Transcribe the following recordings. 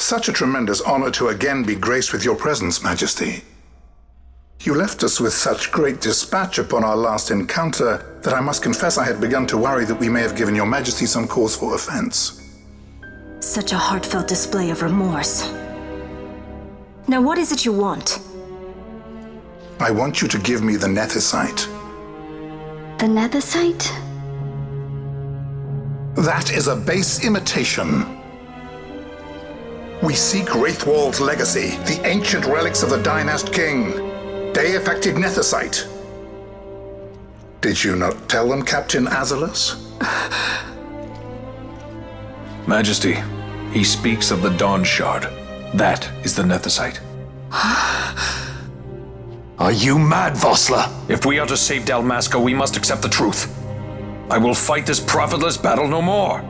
such a tremendous honor to again be graced with your presence, Majesty. You left us with such great dispatch upon our last encounter that I must confess I had begun to worry that we may have given your Majesty some cause for offense. Such a heartfelt display of remorse. Now what is it you want? I want you to give me the Nethicite. The Nethicite? That is a base imitation. We seek Wraithwald's legacy, the ancient relics of the Dynast King. Day-affected Nethicite. Did you not tell them, Captain Azalus? Majesty, he speaks of the Dawn Shard. That is the Nethicite. Are you mad, Vossler? If we are to save Dalmasca, we must accept the truth. I will fight this profitless battle no more.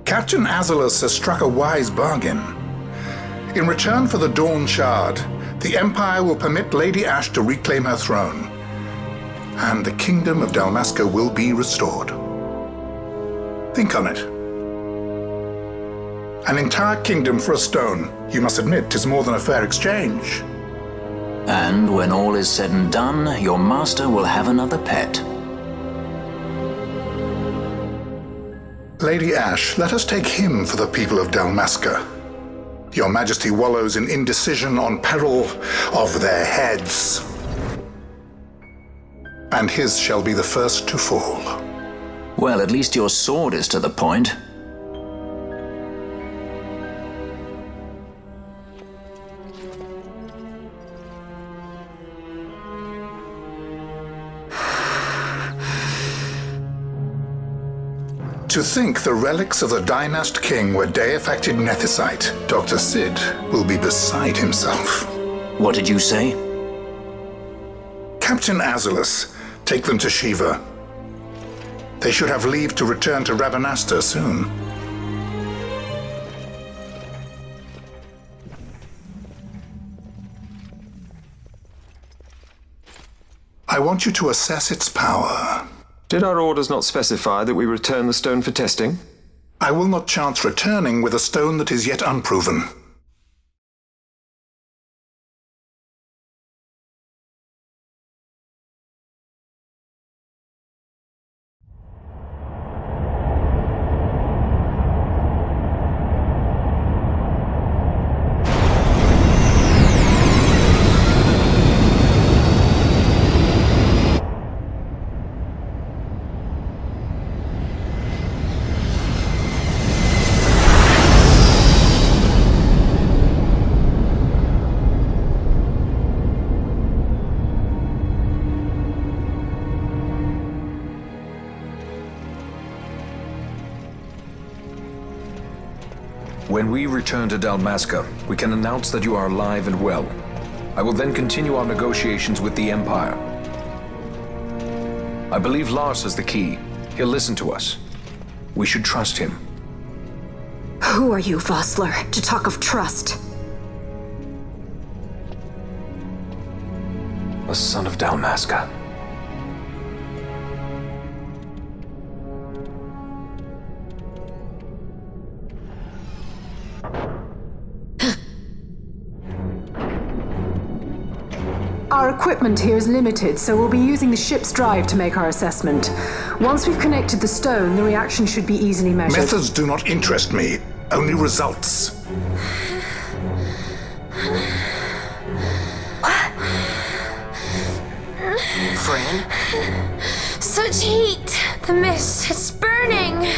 Captain Azalus has struck a wise bargain. In return for the Dawn Shard, the Empire will permit Lady Ash to reclaim her throne, and the Kingdom of Dalmasca will be restored. Think on it. An entire kingdom for a stone, you must admit, 'tis more than a fair exchange. And when all is said and done, your master will have another pet. Lady Ash, let us take him for the people of Dalmasca. Your Majesty wallows in indecision on peril of their heads. And his shall be the first to fall. Well, at least your sword is to the point. To think the relics of the Dynast King were day-affected Nethicite, Dr. Sid will be beside himself. What did you say? Captain Azalus, take them to Shiva. They should have leave to return to Rabanastre soon. I want you to assess its power. Did our orders not specify that we return the stone for testing? I will not chance returning with a stone that is yet unproven. When we return to Dalmasca, we can announce that you are alive and well. I will then continue our negotiations with the Empire. I believe Lars has the key. He'll listen to us. We should trust him. Who are you, Vossler, to talk of trust? A son of Dalmasca. Our equipment here is limited, so we'll be using the ship's drive to make our assessment. Once we've connected the stone, the reaction should be easily measured. Methods do not interest me, only results. Fran? Such heat! The mist, it's burning!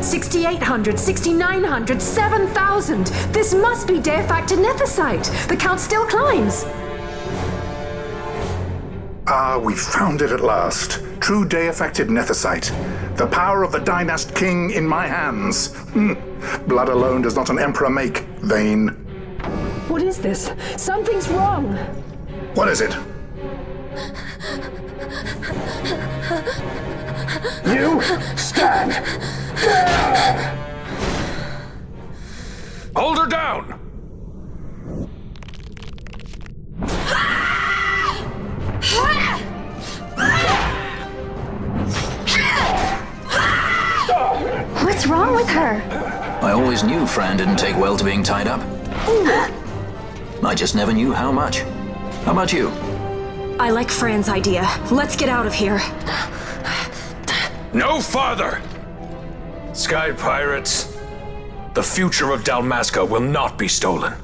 6,800, 6,900, 7,000! This must be day-affected Nethicite! The count still climbs! Ah, we found it at last. True day-affected Nethicite. The power of the Dynast King in my hands. Blood alone does not an emperor make, vain. What is this? Something's wrong! What is it? You stand! Hold her down! What's wrong with her? I always knew Fran didn't take well to being tied up. I just never knew how much. How about you? I like Fran's idea. Let's get out of here. No farther! Sky Pirates, the future of Dalmasca will not be stolen.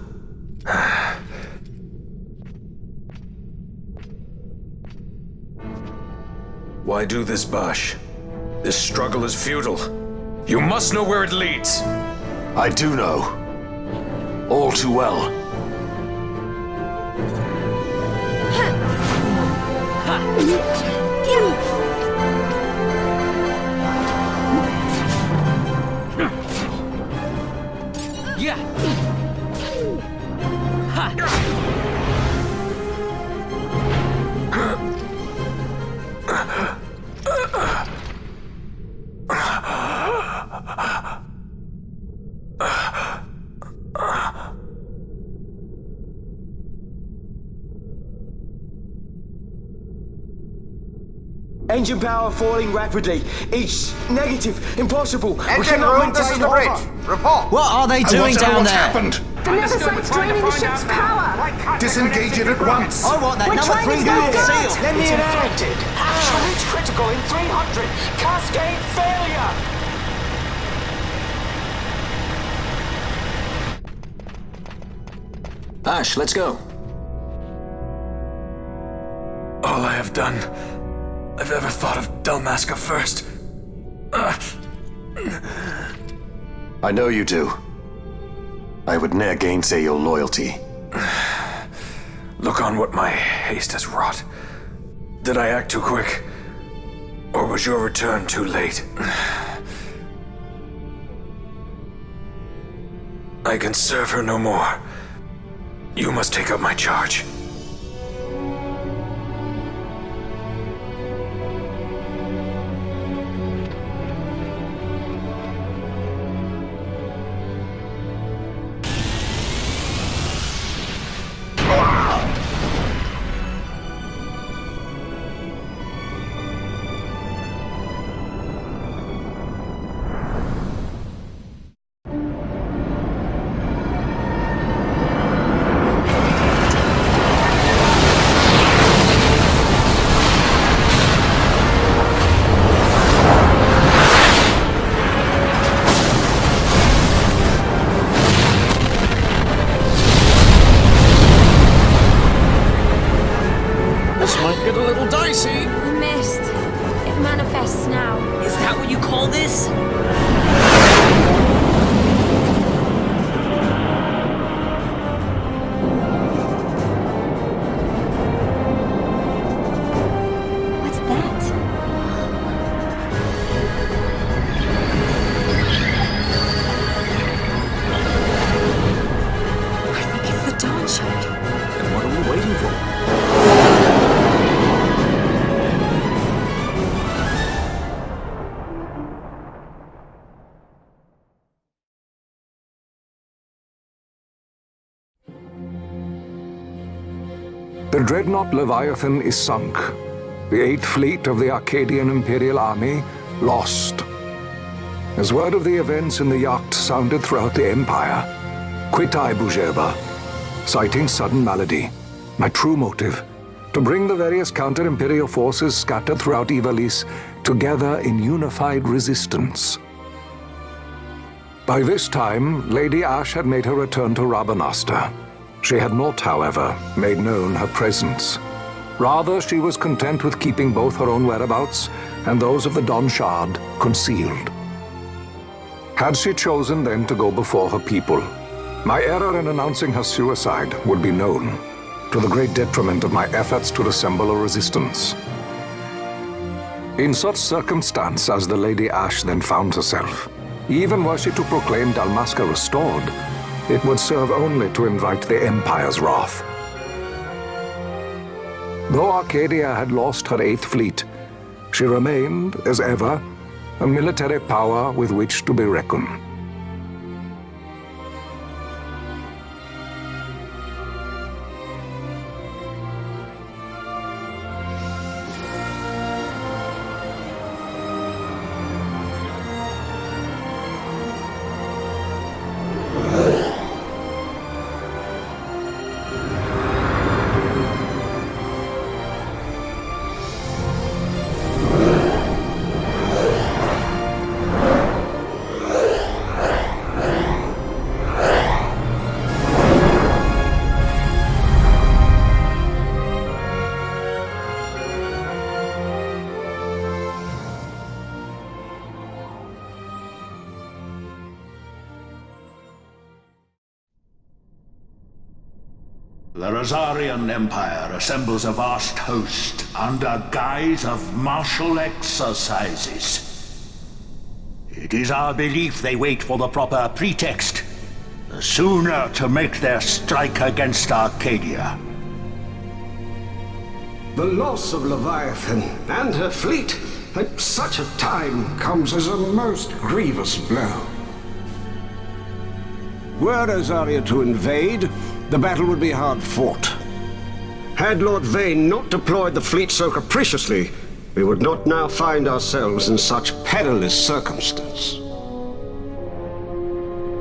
Why do this, Bash? This struggle is futile. You must know where it leads. I do know. All too well. Engine power falling rapidly. Each negative, impossible. Engine room, this is the bridge. Report. What are they doing down there? Happened? The Neversite's draining the ship's power! Disengage it at once! I want that We're number trying 3 to go unit good. seal. Let me in. Infected. Absolute critical in 300. Cascade failure. Ash, let's go. All I have done, I've ever thought of Dalmasca first. I know you do. I would ne'er gainsay your loyalty. Look on what my haste has wrought. Did I act too quick? Or was your return too late? I can serve her no more. You must take up my charge. This might get a little dicey. The mist. It manifests now. Is that what you call this? What's that? I think it's the Dawn Shard. And what are we waiting for? The dreadnought Leviathan is sunk. The 8th Fleet of the Arcadian Imperial Army lost. As word of the events in the yacht sounded throughout the Empire, quit I Bujeba, citing sudden malady. My true motive, to bring the various counter-imperial forces scattered throughout Ivalice together in unified resistance. By this time, Lady Ash had made her return to Rabanastre. She had not, however, made known her presence. Rather, she was content with keeping both her own whereabouts and those of the Dawn Shard concealed. Had she chosen then to go before her people, my error in announcing her suicide would be known, to the great detriment of my efforts to assemble a resistance. In such circumstance as the Lady Ash then found herself, even were she to proclaim Dalmasca restored, it would serve only to invite the Empire's wrath. Though Arcadia had lost her 8th Fleet, she remained, as ever, a military power with which to be reckoned. The Rosarian Empire assembles a vast host under guise of martial exercises. It is our belief they wait for the proper pretext, the sooner to make their strike against Arcadia. The loss of Leviathan and her fleet at such a time comes as a most grievous blow. Were Rosaria to invade, the battle would be hard fought. Had Lord Vane not deployed the fleet so capriciously, we would not now find ourselves in such perilous circumstance.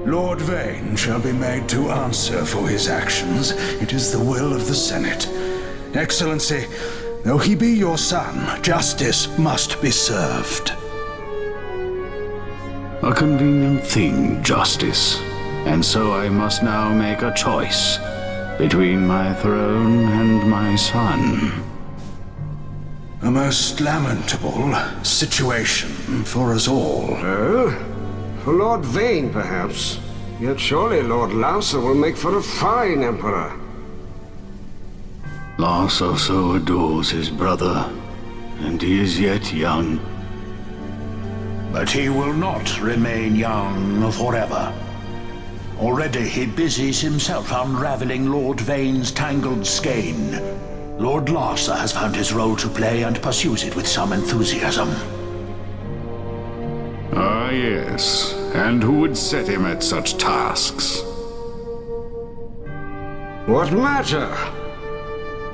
Lord Vane shall be made to answer for his actions. It is the will of the Senate. Excellency, though he be your son, justice must be served. A convenient thing, justice. And so I must now make a choice between my throne and my son. A most lamentable situation for us all. Oh? For Lord Vane, perhaps. Yet surely Lord Lauser will make for a fine emperor. Lauser so adores his brother, and he is yet young. But he will not remain young forever. Already he busies himself unraveling Lord Vane's tangled skein. Lord Lauser has found his role to play and pursues it with some enthusiasm. Ah, yes. And who would set him at such tasks? What matter?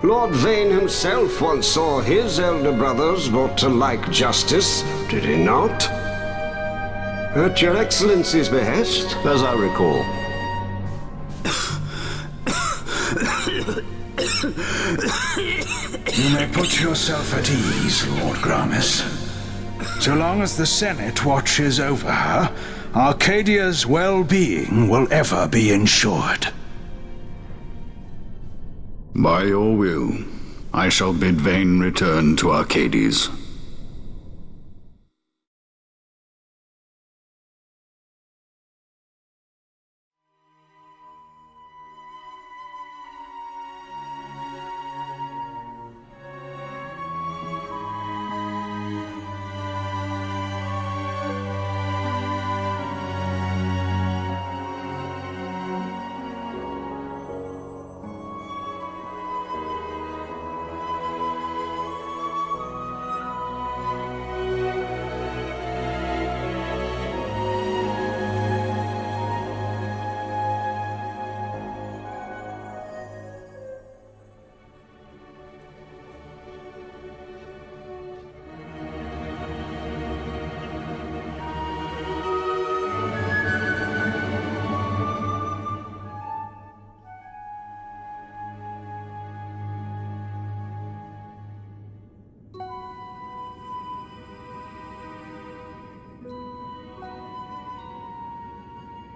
Lord Vane himself once saw his elder brothers brought to like justice, did he not? At your Excellency's behest, as I recall. You may put yourself at ease, Lord Gramis. So long as the Senate watches over her, Arcadia's well-being will ever be ensured. By your will, I shall bid Vane return to Arcades.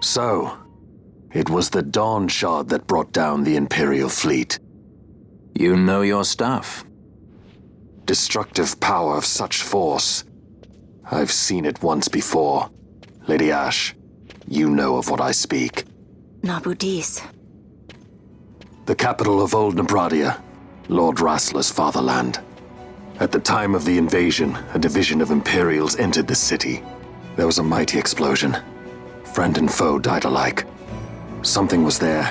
So, it was the Dawn Shard that brought down the Imperial fleet. You know your stuff. Destructive power of such force. I've seen it once before. Lady Ash, you know of what I speak. Nabudis. The capital of Old Nebradia, Lord Rassler's fatherland. At the time of the invasion, a division of Imperials entered the city. There was a mighty explosion. Friend and foe died alike. Something was there.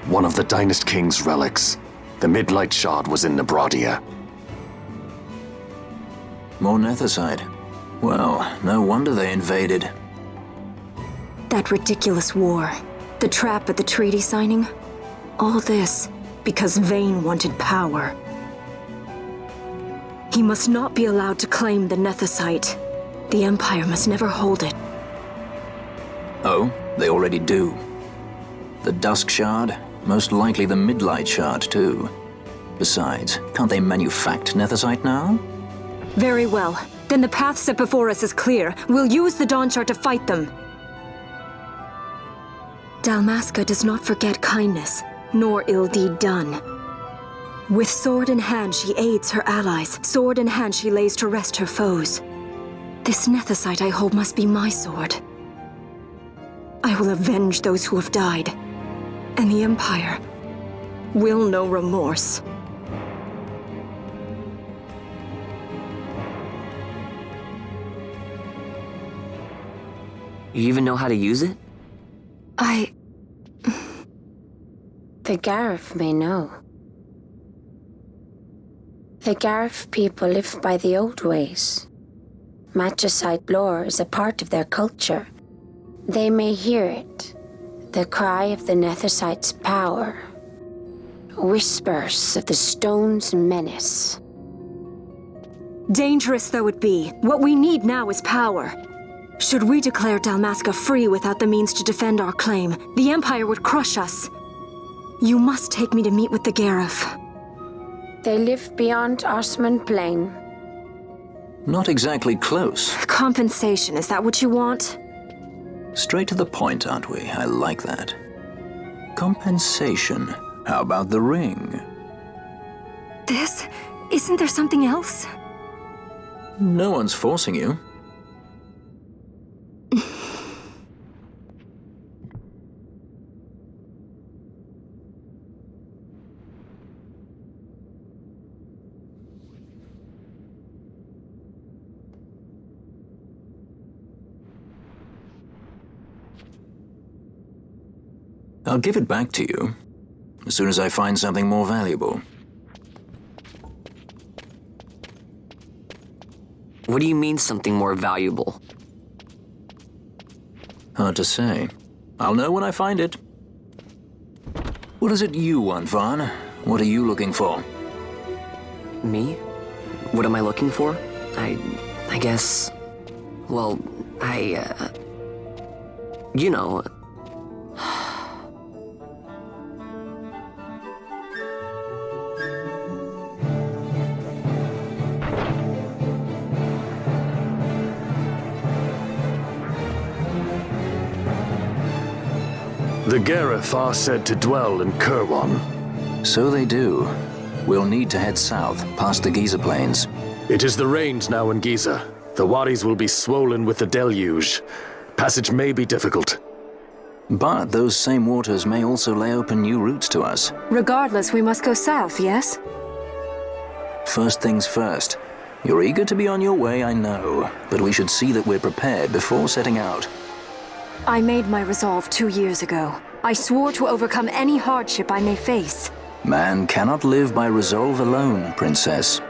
One of the Dynast King's relics. The Midlight Shard was in Nebradia. More Nethicite. Well, no wonder they invaded. That ridiculous war. The trap at the treaty signing. All this because Vane wanted power. He must not be allowed to claim the Nethicite. The Empire must never hold it. Oh, they already do. The Dusk Shard, most likely the Midlight Shard too. Besides, can't they manufact Nethicite now? Very well. Then the path set before us is clear. We'll use the Dawn Shard to fight them. Dalmasca does not forget kindness, nor ill deed done. With sword in hand, she aids her allies. Sword in hand, she lays to rest her foes. This Nethicite I hold must be my sword. I will avenge those who have died. And the Empire will know remorse. You even know how to use it? The Garif may know. The Garif people live by the old ways. Matricide lore is a part of their culture. They may hear it, the cry of the Nethersight's power. Whispers of the stone's menace. Dangerous though it be, what we need now is power. Should we declare Dalmasca free without the means to defend our claim, the Empire would crush us. You must take me to meet with the Garif. They live beyond Osman Plain. Not exactly close. Compensation, is that what you want? Straight to the point, aren't we? I like that. Compensation. How about the ring? This? Isn't there something else? No one's forcing you. I'll give it back to you as soon as I find something more valuable. What do you mean something more valuable? Hard to say. I'll know when I find it. What is it you want, Fran? What are you looking for? Me? What am I looking for? I guess... Well, you know... The Garif are said to dwell in Kirwan. So they do. We'll need to head south, past the Giza Plains. It is the rains now in Giza. The wadis will be swollen with the deluge. Passage may be difficult. But those same waters may also lay open new routes to us. Regardless, we must go south, yes? First things first. You're eager to be on your way, I know. But we should see that we're prepared before setting out. I made my resolve 2 years ago. I swore to overcome any hardship I may face. Man cannot live by resolve alone, Princess.